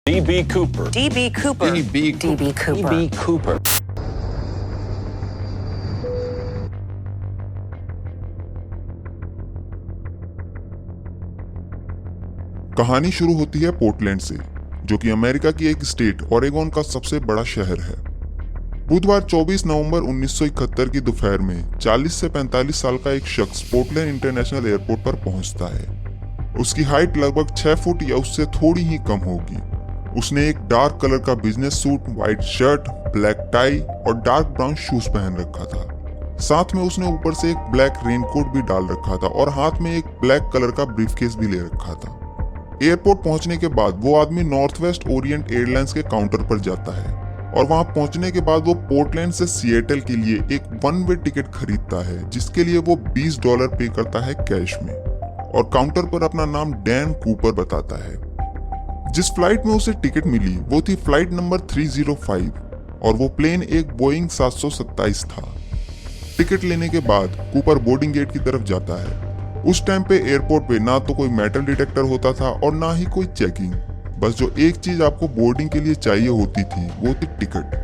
D.B. Cooper. D.B. Cooper. D.B. D.B. Cooper. D.B. Cooper. कहानी शुरू होती है पोर्टलैंड से, जो कि अमेरिका की एक स्टेट ओरेगोन का सबसे बड़ा शहर है। बुधवार 24 नवंबर 1971 की दोपहर में 40 से 45 साल का एक शख्स पोर्टलैंड इंटरनेशनल एयरपोर्ट पर पहुंचता है। उसकी हाइट लगभग 6 फुट या उससे थोड़ी ही कम होगी। उसने एक डार्क कलर का business suit, white shirt, black tie और डार्क ब्राउन शूज पहन रखा था। साथ में उसने ऊपर से एक ब्लैक रेनकोट भी डाल रखा था और हाथ में एक ब्लैक कलर का ब्रीफकेस भी ले रखा था। एयरपोर्ट पहुंचने के बाद वो आदमी नॉर्थ वेस्ट ओरिएंट एयरलाइंस के काउंटर पर जाता है और वहां पहुंचने के बाद वो पोर्टलैंड से सिएटल के लिए एक वन वे टिकट खरीदता है, जिसके लिए वो $20 पे करता है कैश में और काउंटर पर अपना नाम डैन कूपर बताता है। जिस फ्लाइट में उसे टिकट मिली वो थी फ्लाइट नंबर 305 और वो प्लेन एक बोइंग 727 था। टिकट लेने के बाद कूपर बोर्डिंग गेट की तरफ जाता है। उस टाइम पे एयरपोर्ट पे ना तो कोई मेटल डिटेक्टर होता था और ना ही कोई चेकिंग। बस जो एक चीज आपको बोर्डिंग के लिए चाहिए होती थी वो थी टिकट।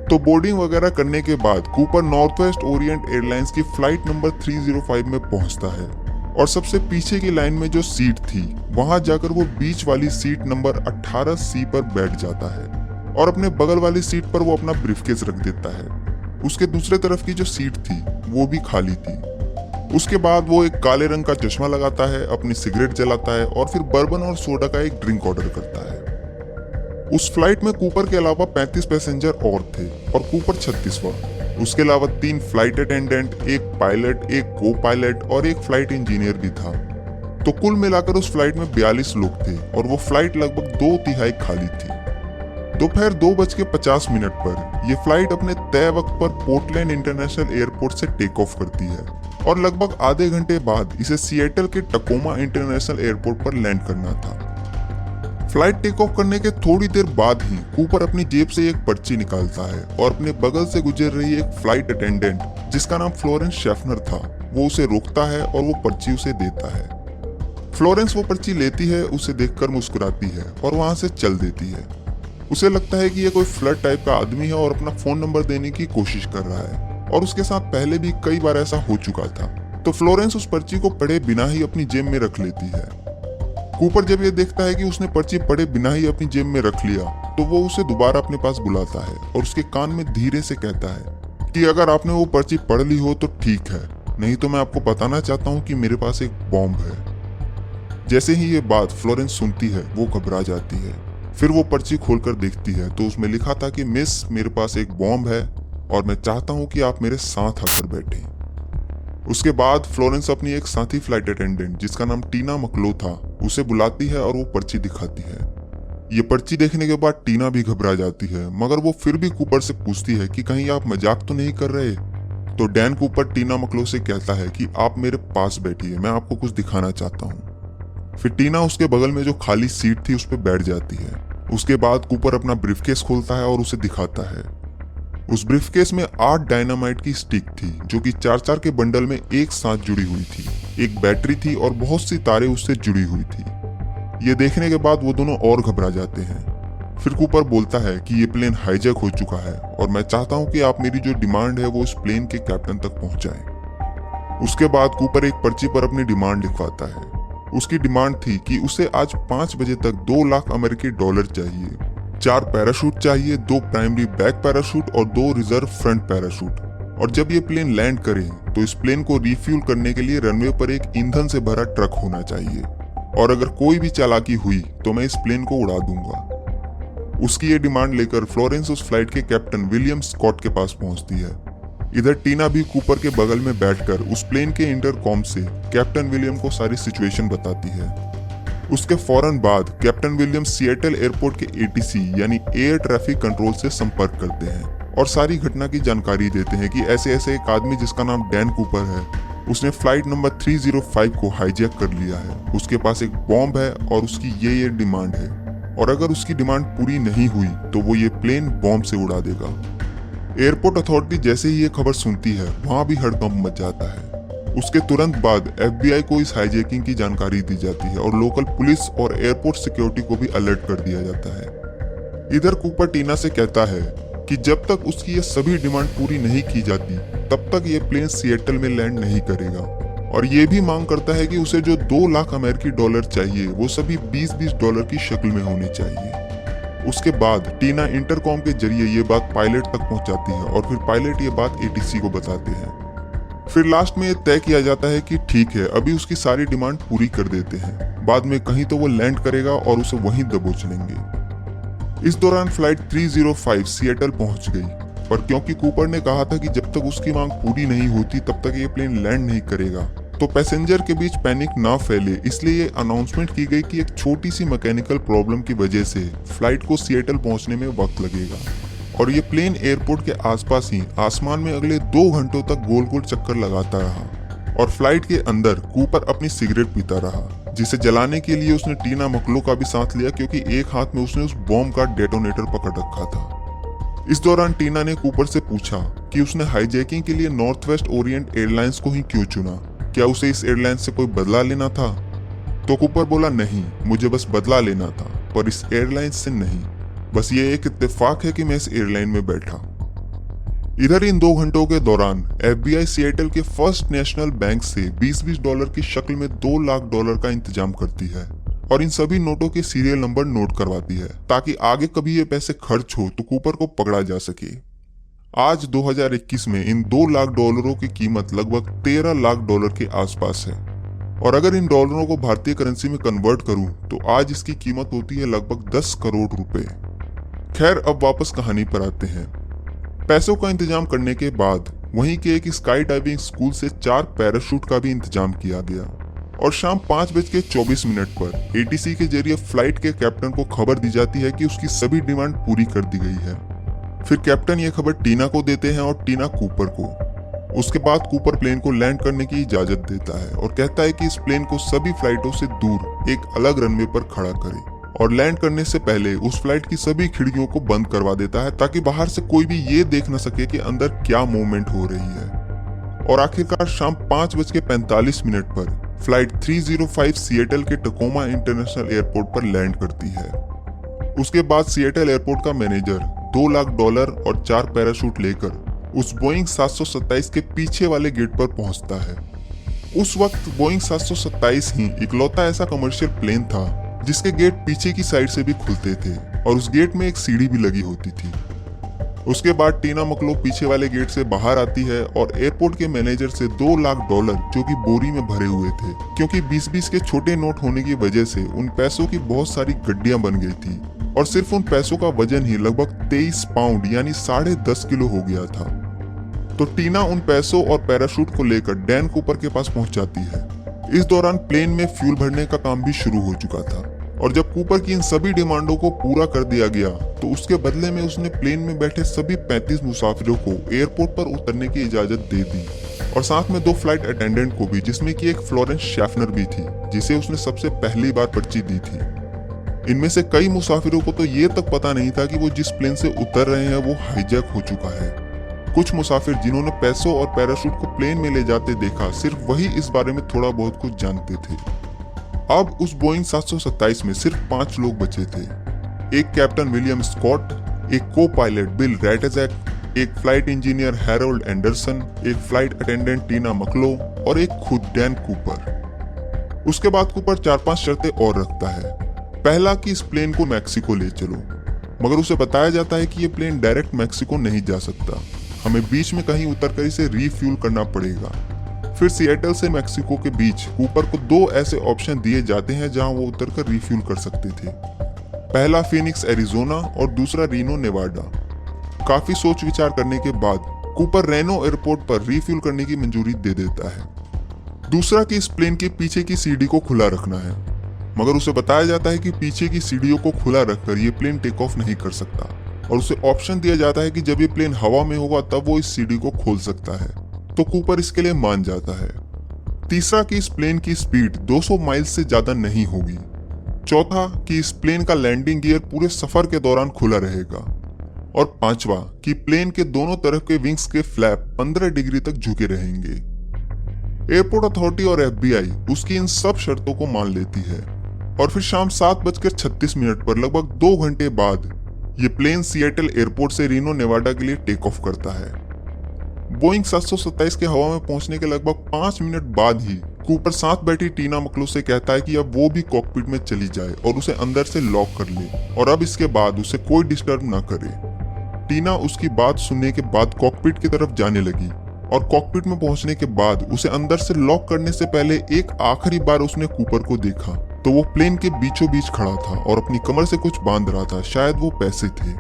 तो बोर्डिंग वगैरह करने के बाद Cooper north west Orient airlines की फ्लाइट नंबर 305 में पहुंचता है और सबसे पीछे की लाइन में जो सीट थी वहां जाकर वो बीच वाली सीट नंबर 18C पर बैठ जाता है और अपने बगल वाली सीट पर वो अपना ब्रीफकेस रख देता है। उसके दूसरे तरफ की जो सीट थी वो भी खाली थी। उसके बाद वो एक काले रंग का चश्मा लगाता है, अपनी सिगरेट जलाता है और फिर बर्बन और सोडा का एक ड्रिंक ऑर्डर करता है। उस फ्लाइट में कूपर के अलावा 35 पैसेंजर और थे और कूपर 36वां। उसके अलावा 3 फ्लाइट अटेंडेंट, एक पायलट, एक को पायलट और एक फ्लाइट इंजीनियर भी था। तो कुल मिलाकर उस फ्लाइट में 42 लोग थे और वो फ्लाइट लगभग 2/3 खाली थी। दोपहर 2:50 पर यह फ्लाइट अपने तय वक्त पर पोर्टलैंड इंटरनेशनल एयरपोर्ट से टेक ऑफ करती है और लगभग आधे घंटे बाद इसे सिएटल के टकोमा इंटरनेशनल एयरपोर्ट पर लैंड करना था। फ्लाइट टेक ऑफ करने के थोड़ी देर बाद ही कूपर अपनी जेब से एक पर्ची निकालता है और अपने बगल से गुजर रही एक फ्लाइट अटेंडेंट जिसका नाम फ्लोरेंस शेफनर था, वो उसे रोकता है और वो पर्ची उसे देता है। फ्लोरेंस वो पर्ची लेती है, उसे देखकर मुस्कुराती है और वहां से चल देती है। उसे लगता है कि ये कोई फ्लर्ट टाइप का आदमी है और अपना फोन नंबर देने की कोशिश कर रहा है और उसके साथ पहले भी कई बार ऐसा हो चुका था। तो फ्लोरेंस उस पर्ची को पढ़े बिना ही अपनी जेब में रख लेती है। कूपर जब ये देखता है कि उसने पर्ची पढ़े बिना ही अपनी जेब में रख लिया तो वो उसे दोबारा अपने पास बुलाता है और उसके कान में धीरे से कहता है कि अगर आपने वो पर्ची पढ़ ली हो तो ठीक है, नहीं तो मैं आपको बताना चाहता हूँ कि मेरे पास एक बॉम्ब है। जैसे ही ये बात फ्लोरेंस सुनती है वो घबरा जाती है। फिर वो पर्ची खोलकर देखती है तो उसमें लिखा था कि मिस, मेरे पास एक बॉम्ब है और मैं चाहता हूं कि आप मेरे साथ आकर बैठें। उसके बाद फ्लोरेंस अपनी एक साथी फ्लाइट अटेंडेंट जिसका नाम टीना मकलो था उसे बुलाती है और वो पर्ची दिखाती है। ये पर्ची देखने के बाद टीना भी घबरा जाती है, मगर वो फिर भी कूपर से पूछती है कि कहीं आप मजाक तो नहीं कर रहे। तो डैन कूपर टीना मकलो से कहता है कि आप मेरे पास बैठिए, मैं आपको कुछ दिखाना चाहता हूँ। फिर टीना उसके बगल में जो खाली सीट थी उस पर बैठ जाती है। उसके बाद कूपर अपना ब्रीफकेस खोलता है और उसे दिखाता है। उस ब्रीफकेस में 8 डायनामाइट की स्टिक थी जो कि 4-4 के बंडल में एक साथ जुड़ी हुई थी। एक बैटरी थी और बहुत सी तारें उससे जुड़ी हुई थी। ये देखने के बाद वो दोनों और घबरा जाते हैं। फिर कूपर बोलता है कि ये प्लेन हाईजैक हो चुका है और मैं चाहता हूँ कि आप मेरी जो डिमांड है वो इस प्लेन के कैप्टन तक पहुंचाएं। उसके बाद कूपर एक पर्ची पर अपनी डिमांड लिखवाता है। उसकी डिमांड थी कि उसे आज 5 बजे तक $2 लाख अमेरिकी चाहिए, 4 पैराशूट चाहिए, 2 प्राइमरी बैक पैराशूट और 2 रिजर्व फ्रंट पैराशूट। और जब ये प्लेन लैंड करे तो इस प्लेन को रिफ्यूल करने के लिए रनवे पर एक ईंधन से भरा ट्रक होना चाहिए और अगर कोई भी चालाकी हुई तो मैं इस प्लेन को उड़ा दूंगा। उसकी ये डिमांड लेकर फ्लोरेंस उस फ्लाइट के कैप्टन विलियम स्कॉट के पास पहुंचती है। इधर टीना भी कूपर के बगल में बैठकर उस प्लेन के इंटरकॉम से कैप्टन विलियम को सारी सिचुएशन बताती है। उसके फौरन बाद कैप्टन विलियम सिएटल एयरपोर्ट के ATC यानी एयर ट्रैफिक कंट्रोल से संपर्क करते हैं और सारी घटना की जानकारी देते हैं कि ऐसे ऐसे एक आदमी जिसका नाम डैन कूपर है, उसने फ्लाइट नंबर 305 को हाईजैक कर लिया है। उसके पास एक बॉम्ब है और उसकी ये डिमांड है और अगर उसकी डिमांड पूरी नहीं हुई तो वो ये प्लेन बॉम्ब से उड़ा देगा। एयरपोर्ट अथॉरिटी जैसे ही ये खबर सुनती है वहां भी हड़कंप मच जाता है। उसके तुरंत बाद FBI को इस हाईजैकिंग की जानकारी दी जाती है और लोकल पुलिस और एयरपोर्ट सिक्योरिटी को भी अलर्ट कर दिया जाता है। इधर कूपर टीना से कहता है कि जब तक उसकी ये सभी डिमांड पूरी नहीं की जाती तब तक ये प्लेन सिएटल में लैंड नहीं करेगा, और ये भी मांग करता है कि उसे जो 2 लाख अमेरिकी डॉलर चाहिए वो सभी 20-20 डॉलर की शक्ल में होनी चाहिए। उसके बाद टीना इंटरकॉम के जरिए ये बात पायलट तक पहुंचाती है और फिर पायलट ये बात एटीसी को बताते हैं। फिर लास्ट में ये तय किया जाता है कि ठीक है, अभी उसकी सारी डिमांड पूरी कर देते हैं, बाद में कहीं तो वो लैंड करेगा और उसे वहीं दबोच लेंगे। इस दौरान फ्लाइट 305 सिएटल पहुंच गई, पर क्योंकि कूपर ने कहा था कि जब तक उसकी मांग पूरी नहीं होती तब तक ये प्लेन लैंड नहीं करेगा, तो पैसेंजर के बीच पैनिक ना फैले इसलिए ये अनाउंसमेंट की गई कि एक छोटी सी मैकेनिकल प्रॉब्लम की वजह से फ्लाइट को सिएटल पहुंचने में वक्त लगेगा, और ये प्लेन एयरपोर्ट के आसपास ही आसमान में अगले 2 घंटों तक गोल गोल चक्कर लगाता रहा, और फ्लाइट के अंदर कूपर अपनी सिगरेट पीता रहा, जिसे जलाने के लिए उसने टीना मकलो का भी साथ लिया क्योंकि एक हाथ में उसने उस बॉम्ब का डेटोनेटर पकड़ रखा था। इस दौरान टीना ने कूपर से पूछा कि उसने हाईजैकिंग के लिए नॉर्थ वेस्ट ओरिएंट एयरलाइंस को ही क्यों चुना, क्या उसे इस एयरलाइंस से कोई बदला लेना था? तो कूपर बोला, नहीं, मुझे बस बदला लेना था, पर इस एयरलाइंस से नहीं, बस ये एक इत्तेफाक है कि मैं इस एयरलाइन में बैठा। इधर इन 2 घंटों के दौरान FBI सिएटल के फर्स्ट नेशनल बैंक से 20-20 डॉलर की शक्ल में 2 लाख डॉलर का इंतजाम करती है और इन सभी नोटों के सीरियल नंबर नोट करवाती है ताकि आगे कभी ये पैसे खर्च हो तो कूपर को पकड़ा जा सके। आज 2021 में इन 2 लाख डॉलरों की कीमत लगभग 13 लाख डॉलर के आसपास है, और अगर इन डॉलरों को भारतीय करेंसी में कन्वर्ट करूं तो आज इसकी कीमत होती है लगभग 10 करोड़ रुपए। खैर, अब वापस कहानी पर आते हैं। पैसों का इंतजाम करने के बाद वहीं के एक स्काई डाइविंग स्कूल से 4 पैराशूट का भी इंतजाम किया गया, और शाम 5:24 पर एटीसी के जरिए फ्लाइट के कैप्टन को खबर दी जाती है कि उसकी सभी डिमांड पूरी कर दी गई है। फिर कैप्टन ये खबर टीना को देते हैं और टीना कूपर को। उसके बाद कूपर प्लेन को लैंड करने की इजाजत देता है और कहता है कि इस प्लेन को सभी फ्लाइटों से दूर एक अलग रनवे पर खड़ा करे, और लैंड करने से पहले उस फ्लाइट की सभी खिड़कियों को बंद करवा देता है ताकि बाहर से कोई भी ये देख न सके कि अंदर क्या मूवमेंट हो रही है। और आखिरकार शाम 5:45 पर फ्लाइट 305 सिएटल के टकोमा इंटरनेशनल एयरपोर्ट पर लैंड करती है। उसके बाद सिएटल एयरपोर्ट का मैनेजर 2 लाख डॉलर और 4 पैराशूट लेकर उस बोइंग 727 के पीछे वाले गेट पर पहुंचता है। उस वक्त बोइंग 727 ही इकलौता ऐसा कमर्शियल प्लेन था जिसके गेट पीछे की साइड से भी खुलते थे और उस गेट में एक सीढ़ी भी लगी होती थी। उसके बाद टीना मकलो पीछे वाले गेट से बाहर आती है और एयरपोर्ट के मैनेजर से 2 लाख डॉलर जो कि बोरी में भरे हुए थे, क्योंकि 20-20 के छोटे नोट होने की वजह से उन पैसों की बहुत सारी गड्डियां बन गई थी, और सिर्फ उन पैसों का वजन ही लगभग 23 पाउंड यानी 10.5 किलो हो गया था। तो टीना उन पैसों और पैराशूट को लेकर डैन कूपर के पास पहुंच जाती है। इस दौरान प्लेन में फ्यूल भरने का काम भी शुरू हो चुका था, और जब कूपर की इन सभी डिमांडों को पूरा कर दिया गया तो उसके बदले में उसने प्लेन में बैठे सभी 35 मुसाफिरों को एयरपोर्ट पर उतरने की इजाजत दे दी, और साथ में 2 फ्लाइट अटेंडेंट को भी, जिसमें कि एक फ्लोरेंस शैफनर भी थी जिसे उसने सबसे पहली बार पर्ची दी थी। इनमें से कई मुसाफिरों को तो ये तक पता नहीं था कि वो जिस प्लेन से उतर रहे हैं वो हाईजैक हो चुका है। कुछ मुसाफिर जिन्होंने पैसों और पैराशूट को प्लेन में ले जाते देखा, सिर्फ वही इस बारे में थोड़ा बहुत कुछ जानते थे। अब उस बोइंग 727 में सिर्फ 5 लोग बचे थे। एक कैप्टन विलियम स्कॉट, एक को पायलट बिल रैटेजैक, एक फ्लाइट इंजीनियर हैरोल्ड एंडरसन, एक फ्लाइट अटेंडेंट टीना मकलो और एक खुद डैन कूपर। उसके बाद कूपर 4-5 शर्तें और रखता है। पहला कि इस प्लेन को मैक्सिको ले चलो, मगर उसे बताया जाता है कि ये प्लेन डायरेक्ट मैक्सिको नहीं जा सकता, हमें बीच में कहीं उतरकर इसे रीफ्यूल करना पड़ेगा। फिर सिएटल से मैक्सिको के बीच कूपर को 2 ऐसे ऑप्शन दिए जाते हैं जहां वो उतरकर रिफ्यूल कर सकते थे। पहला फिनिक्स एरिजोना और दूसरा रीनो नेवाडा। काफी सोच विचार करने के बाद कूपर रेनो एयरपोर्ट पर रिफ्यूल करने की मंजूरी दे देता है। दूसरा कि इस प्लेन के पीछे की सीढ़ी को खुला रखना है, मगर उसे बताया जाता है कि पीछे की सीढ़ियों को खुला रखकर ये प्लेन टेक ऑफ नहीं कर सकता, और उसे ऑप्शन दिया जाता है कि जब ये प्लेन हवा में होगा तब वो इस सीढ़ी को खोल सकता है, तो कूपर इसके लिए मान जाता है। तीसरा कि इस प्लेन की स्पीड 200 माइल से ज्यादा नहीं होगी। चौथा कि इस प्लेन का लैंडिंग गियर पूरे सफर के दौरान खुला रहेगा। और पांचवा कि प्लेन के दोनों तरफ के विंग्स के फ्लैप 15 डिग्री तक झुके रहेंगे। एयरपोर्ट अथॉरिटी और FBI उसकी इन सब शर्तों को मान लेती है, और फिर शाम 7:36 पर लगभग 2 घंटे बाद ये प्लेन सिएटल एयरपोर्ट से रीनो नेवाडा के लिए टेक ऑफ करता है। बोइंग 727 के हवा में पहुंचने के लगभग 5 मिनट बाद ही कूपर साथ बैठी टीना मकलो से कहता है कि अब वो भी कॉकपिट में चली जाए और उसे अंदर से लॉक कर ले और अब इसके बाद उसे कोई डिस्टर्ब ना करे। टीना उसकी बात सुनने के बाद कॉकपिट की तरफ जाने लगी और कॉकपिट में पहुंचने के बाद उसे अंदर से लॉक करने से पहले एक आखिरी बार उसने कूपर को देखा तो वो प्लेन के बीचों बीच खड़ा था और अपनी कमर से कुछ बांध रहा था, शायद वो पैसे थे।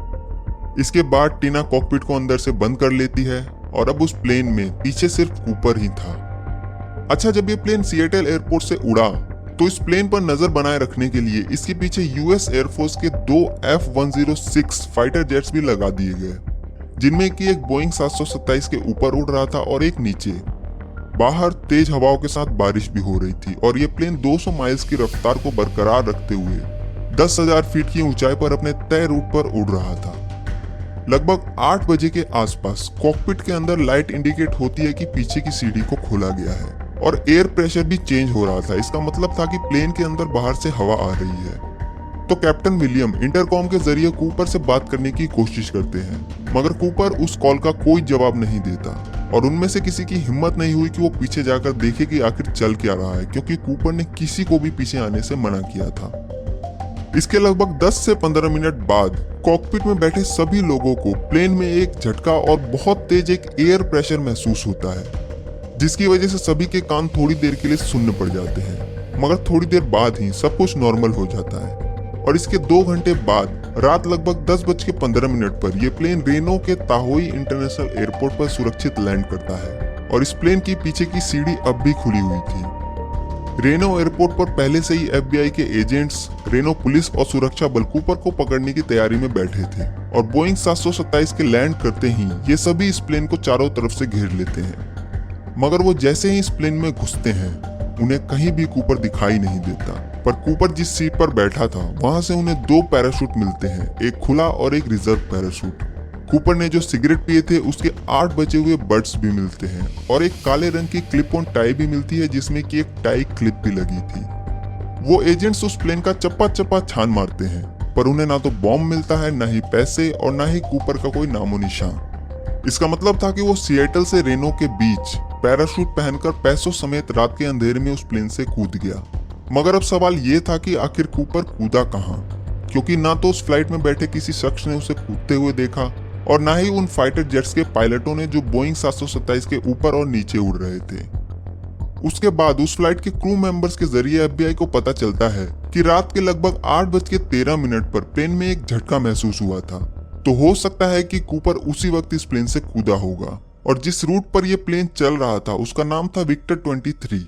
इसके बाद टीना कॉकपिट को अंदर से बंद कर लेती है और अब उस प्लेन में पीछे सिर्फ कूपर ही था। अच्छा, जब ये प्लेन सिएटल एयरपोर्ट से उड़ा तो इस प्लेन पर नजर बनाए रखने के लिए इसके पीछे यूएस एयरफोर्स के 2 F-106 फाइटर जेट्स भी लगा दिए गए, जिनमें कि एक बोइंग 727 के ऊपर उड़ रहा था और एक नीचे। बाहर तेज हवाओं के साथ बारिश भी हो रही थी और ये प्लेन 200 माइल्स की रफ्तार को बरकरार रखते हुए 10,000 फीट की ऊंचाई पर अपने तय रूट पर उड़ रहा था। लगभग 8 बजे के आसपास कॉकपिट के अंदर लाइट इंडिकेट होती है कि पीछे की सीढ़ी को खोला गया है और एयर प्रेशर भी चेंज हो रहा था। इसका मतलब था कि प्लेन के अंदर बाहर से हवा आ रही है। तो कैप्टन विलियम इंटरकॉम के जरिए कूपर से बात करने की कोशिश करते हैं, मगर कूपर उस कॉल का कोई जवाब नहीं देता और उनमें से किसी की हिम्मत नहीं हुई कि वो पीछे जाकर देखे कि आखिर चल क्या रहा है, क्योंकि कूपर ने किसी को भी पीछे आने से मना किया था। इसके लगभग 10 से 15 मिनट बाद कॉकपिट में बैठे सभी लोगों को प्लेन में एक झटका और बहुत तेज एक एयर प्रेशर महसूस होता है, जिसकी वजह से सभी के कान थोड़ी देर के लिए सुन्न पड़ जाते हैं, मगर थोड़ी देर बाद ही सब कुछ नॉर्मल हो जाता है। और इसके 2 घंटे बाद रात लगभग 10:15 पर यह प्लेन रेनो के ताहोई इंटरनेशनल एयरपोर्ट पर सुरक्षित लैंड करता है और इस प्लेन की पीछे की सीढ़ी अब भी खुली हुई थी। रेनो एयरपोर्ट पर पहले से ही FBI के एजेंट्स, रेनो पुलिस और सुरक्षा बल कूपर को पकड़ने की तैयारी में बैठे थे और बोइंग 727 के लैंड करते ही ये सभी इस प्लेन को चारों तरफ से घेर लेते हैं। मगर वो जैसे ही इस प्लेन में घुसते हैं उन्हें कहीं भी कूपर दिखाई नहीं देता, पर कूपर जिस सीट पर बैठा था वहां से उन्हें 2 पैराशूट मिलते हैं, एक खुला और एक रिजर्व पैराशूट। कूपर ने जो सिगरेट पिए थे उसके 8 बचे हुए बड्स भी मिलते हैं और एक काले रंग की क्लिप ऑन टाई भी मिलती है जिसमें कि एक टाई क्लिप भी लगी थी। वो एजेंट्स उस प्लेन का चप्पा चप्पा छान मारते हैं, पर उन्हें ना तो बॉम्ब मिलता है, ना ही पैसे और ना ही कूपर का कोई नामो निशान। इसका मतलब था कि वो सिएटल से रेनो के बीच पैराशूट पहनकर पैसों समेत रात के अंधेरे में उस प्लेन से कूद गया। मगर अब सवाल ये था कि आखिर कूपर कूदा कहाँ, क्योंकि ना तो उस फ्लाइट में बैठे किसी शख्स ने उसे कूदते हुए देखा और ना ही उन फाइटर जेट्स के पायलटों ने जो बोइंग 727 के ऊपर और नीचे उड़ रहे थे। उसके बाद उस फ्लाइट के क्रू मेंबर्स के जरिए FBI को पता चलता है कि रात के लगभग 8:13 पर प्लेन में एक झटका महसूस हुआ था, तो हो सकता है कि कूपर उसी वक्त इस प्लेन से कूदा होगा और जिस रूट पर यह प्लेन चल रहा था उसका नाम था विक्टर 23।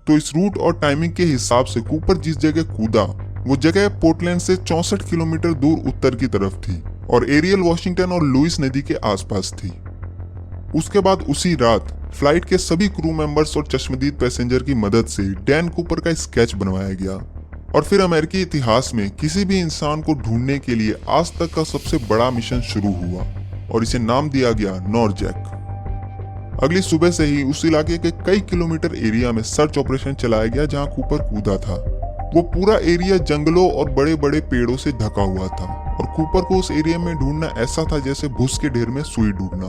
तो इस रूट और टाइमिंग के हिसाब से कूपर जिस जगह कूदा वो जगह पोर्टलैंड से 64 किलोमीटर दूर उत्तर की तरफ थी और एरियल वॉशिंगटन और लुइस नदी के आसपास थी। उसके बाद उसी रात फ्लाइट के सभी क्रू मेंबर्स और चश्मदीद पैसेंजर की मदद से डैन कूपर का स्केच बनवाया गया और फिर अमेरिकी इतिहास में किसी भी इंसान को ढूंढने के लिए आज तक का सबसे बड़ा मिशन शुरू हुआ और इसे नाम दिया गया नॉरजैक। अगली सुबह से ही उस इलाके के कई किलोमीटर एरिया में सर्च ऑपरेशन चलाया गया जहां कूपर कूदा था। वो पूरा एरिया जंगलों और बड़े बड़े पेड़ों से ढका हुआ था और कूपर को उस एरिया में ढूंढना ऐसा था जैसे भूस के ढेर में सुई ढूंढना।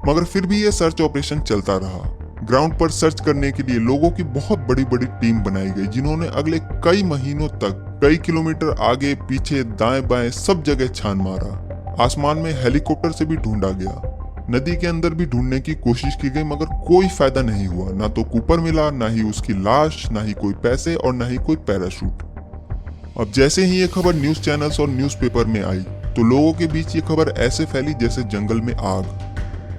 मगर फिर भी यह सर्च ऑपरेशन चलता रहा। ग्राउंड पर सर्च करने के लिए लोगों की बहुत बड़ी बड़ी टीम बनाई गई, जिन्होंने अगले कई महीनों तक कई किलोमीटर आगे पीछे दाएं बाएं सब जगह छान मारा। आसमान में हेलीकॉप्टर से भी ढूंढा गया, नदी के अंदर भी ढूंढने की कोशिश की गई, मगर कोई फायदा नहीं हुआ। ना तो कूपर मिला, ना ही उसकी लाश, ना ही कोई पैसे और ना ही कोई पैराशूट। अब जैसे ही ये खबर न्यूज चैनल्स और न्यूज़पेपर में आई तो लोगों के बीच ये खबर ऐसे फैली जैसे जंगल में आग।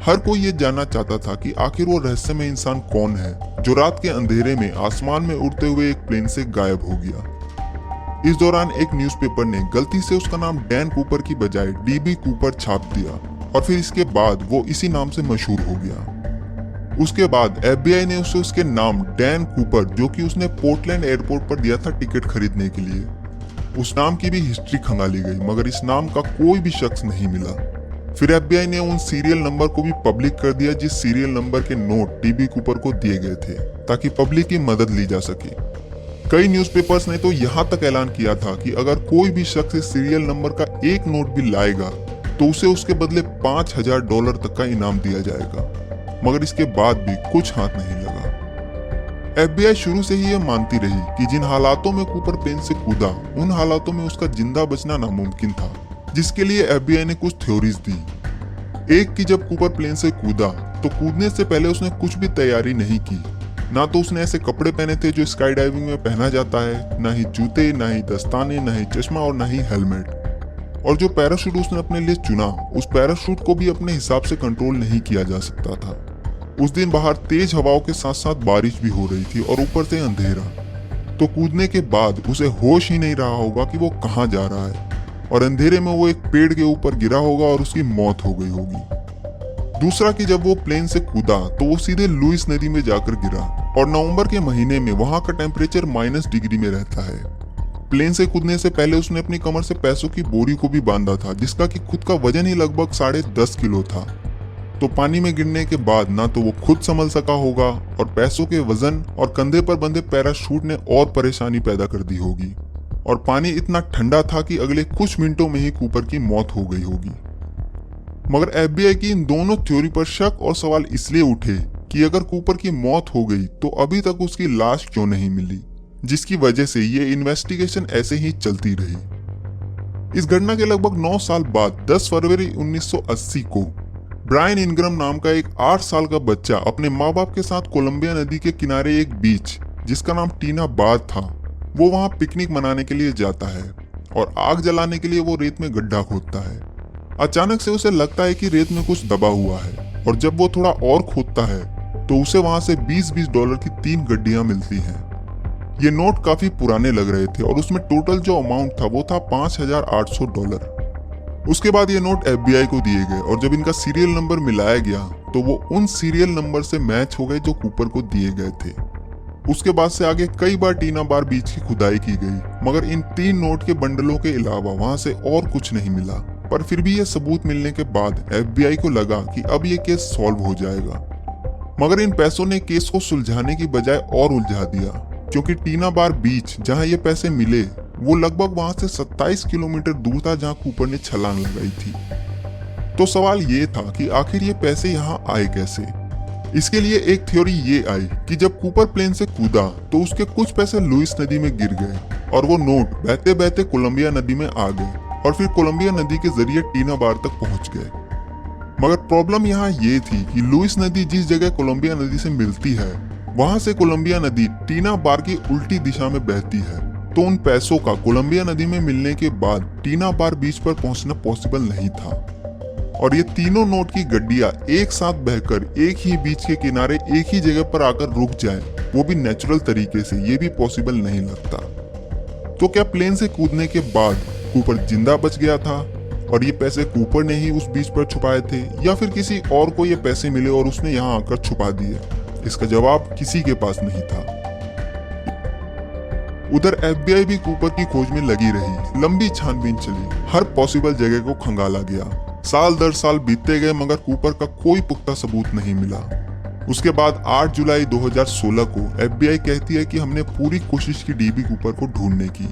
हर कोई ये जानना चाहता था कि आखिर वो रहस्यमय इंसान कौन है जो रात के अंधेरे में आसमान में उड़ते हुए एक प्लेन से गायब हो गया। इस दौरान एक न्यूज़पेपर ने गलती से उसका नाम डैन कूपर की बजाय DB कूपर छाप दिया और फिर इसके बाद वो इसी नाम से मशहूर हो गया। उसके बाद FBI ने उसे उसके नाम डैन कूपर, जो कि उसने पोर्टलैंड एयरपोर्ट पर दिया था टिकट खरीदने के लिए, उस नाम की भी हिस्ट्री खंगाली गई, मगर इस नाम का कोई भी शख्स नहीं मिला। फिर FBI ने उन सीरियल नंबर को भी पब्लिक कर दिया जिस सीरियल नंबर के नोट DB कूपर को दिए गए थे, ताकि पब्लिक की मदद ली जा सके। कई न्यूज़पेपर्स ने तो यहाँ तक ऐलान किया था कि अगर कोई भी शख्स इस सीरियल नंबर का एक नोट भी लाएगा तो उसे उसके बदले $5000 तक का इनाम दिया जाएगा। मगर इसके बाद भी कुछ हाथ नहीं लगा। FBI शुरू से ही यह मानती रही कि जिन हालातों में कूपर प्लेन से कूदा उन हालातों में उसका जिंदा बचना नामुमकिन था, जिसके लिए FBI ने कुछ थ्योरीज दी। एक कि जब कूपर प्लेन से कूदा तो कूदने से पहले उसने कुछ भी तैयारी नहीं की। ना तो उसने ऐसे कपड़े पहने थे जो स्काई डाइविंग में पहना जाता है, ना ही जूते, ना ही दस्ताने, ना ही चश्मा और ना ही हेलमेट। और जो पैराशूट उसने अपने लिए चुना, उस पैराशूट को भी अपने हिसाब से कंट्रोल नहीं किया जा सकता था। उस दिन बाहर तेज हवाओं के साथ साथ बारिश भी हो रही थी और ऊपर से अंधेरा। तो कूदने के बाद उसे होश ही नहीं रहा होगा कि वो कहाँ जा रहा है, और अंधेरे में वो एक पेड़ के ऊपर गिरा होगा और उसकी मौत हो गई होगी। दूसरा कि जब वो प्लेन से कूदा तो वो सीधे लुइस नदी में जाकर गिरा, और नवंबर के महीने में वहां का टेम्परेचर -डिग्री में रहता है। प्लेन से कूदने से पहले उसने अपनी कमर से पैसों की बोरी को भी बांधा था, जिसका कि खुद का वजन ही लगभग 10.5 किलो था। तो पानी में गिरने के बाद ना तो वो खुद संभल सका होगा, और पैसों के वजन और कंधे पर बंधे पैराशूट ने और परेशानी पैदा कर दी होगी। और पानी इतना ठंडा था कि अगले कुछ मिनटों में ही कूपर की मौत हो गई होगी। मगर FBI की इन दोनों थ्योरी पर शक और सवाल इसलिए उठे कि अगर कूपर की मौत हो गई तो अभी तक उसकी लाश क्यों नहीं मिली, जिसकी वजह से ये इन्वेस्टिगेशन ऐसे ही चलती रही। इस घटना के लगभग 9 साल बाद 10 फरवरी 1980 को ब्रायन इनग्रम नाम का एक 8 साल का बच्चा अपने माँ बाप के साथ कोलंबिया नदी के किनारे एक बीच जिसका नाम टीना बार था, वो वहां पिकनिक मनाने के लिए जाता है और आग जलाने के लिए वो रेत में गड्ढा खोदता है। अचानक से उसे लगता है कि रेत में कुछ दबा हुआ है, और जब वो थोड़ा और खोदता है तो उसे वहां से $20 की 3 गड्डियां मिलती हैं। ये नोट काफी पुराने लग रहे थे और उसमें टोटल जो अमाउंट था वो था $5800। उसके बाद ये नोट FBI को दिए गए, और जब इनका सीरियल नंबर मिलाया गया तो वो उन सीरियल नंबर से मैच हो गए जो कूपर को दिए गए थे। उसके बाद से आगे कई बार टीना बार बीच की खुदाई की गई, मगर इन 3 नोट के बंडलों के अलावा वहां से और कुछ नहीं मिला। पर फिर भी ये सबूत मिलने के बाद FBI को लगा कि अब ये केस सॉल्व हो जाएगा। मगर इन पैसों ने केस को सुलझाने की बजाय और उलझा दिया, क्योंकि टीना बार बीच जहां ये पैसे मिले वो लगभग वहां से 27 किलोमीटर दूर था जहां कूपर ने छलांग लगाई थी। तो सवाल ये था कि आखिर ये पैसे यहाँ आए कैसे। इसके लिए एक थ्योरी ये आई कि जब कूपर प्लेन से कूदा तो उसके कुछ पैसे लुइस नदी में गिर गए, और वो नोट बहते बहते कोलंबिया नदी में आ गए, और फिर कोलंबिया नदी के जरिए टीना बार तक पहुंच गए। मगर प्रॉब्लम यहाँ ये थी कि लुइस नदी जिस जगह कोलंबिया नदी से मिलती है, वहां से कोलंबिया नदी टीना बार की उल्टी दिशा में बहती है। तो उन पैसों का कोलंबिया नदी में मिलने के बाद टीना बार बीच पर पहुंचना पॉसिबल नहीं था, और ये तीनों नोट की गड्डियां एक साथ बहकर एक ही बीच के किनारे एक ही जगह पर आकर रुक जाए, वो भी नेचुरल तरीके से, ये भी पॉसिबल नहीं लगता। तो क्या प्लेन से कूदने के बाद कूपर जिंदा बच गया था और ये पैसे कूपर ने ही उस बीच पर छुपाए थे, या फिर किसी और को ये पैसे मिले और उसने यहाँ आकर छुपा दिए? इसका जवाब किसी के पास नहीं था। उधर FBI भी कूपर की खोज में लगी रही। लंबी छानबीन चली, हर पॉसिबल जगह को खंगाला गया। साल दर साल बीतते गए, मगर कूपर का कोई पुख्ता सबूत नहीं मिला। उसके बाद 8 जुलाई 2016 को FBI कहती है कि हमने पूरी कोशिश की DB कूपर को ढूंढने की।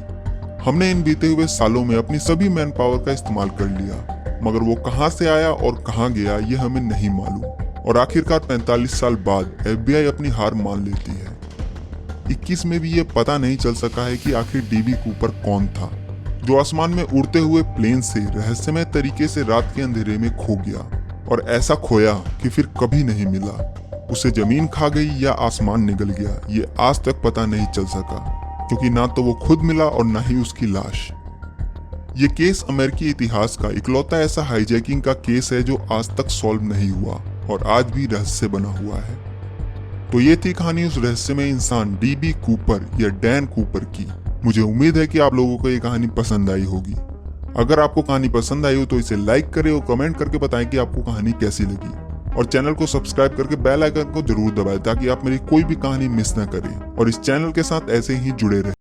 हमने इन बीते हुए सालों में अपनी सभी मैन पावर का इस्तेमाल कर लिया, मगर वो कहां से आया और कहां गया ये हमें नहीं मालूम। और आखिरकार 45 साल बाद FBI अपनी हार मान लेती है। 21 में भी ये पता नहीं चल सका है कि आखिर DB कूपर कौन था, जो आसमान में उड़ते हुए प्लेन से रहस्यमय तरीके से रात के अंधेरे में खो गया, और ऐसा खोया कि फिर कभी नहीं मिला। उसे जमीन खा गई या आसमान निगल गया, ये आज तक पता नहीं चल सका, क्योंकि ना तो वो खुद मिला और ना ही उसकी लाश। ये केस अमेरिकी इतिहास का इकलौता ऐसा हाईजैकिंग का केस है जो आज तक सॉल्व नहीं हुआ और आज भी रहस्य बना हुआ है। तो ये थी कहानी उस रहस्यमय इंसान DB कूपर या डैन कूपर की। मुझे उम्मीद है कि आप लोगों को ये कहानी पसंद आई होगी। अगर आपको कहानी पसंद आई हो तो इसे लाइक करें और कमेंट करके बताएं कि आपको कहानी कैसी लगी, और चैनल को सब्सक्राइब करके बेल आइकन को जरूर दबाएं ताकि आप मेरी कोई भी कहानी मिस ना करें और इस चैनल के साथ ऐसे ही जुड़े रहें।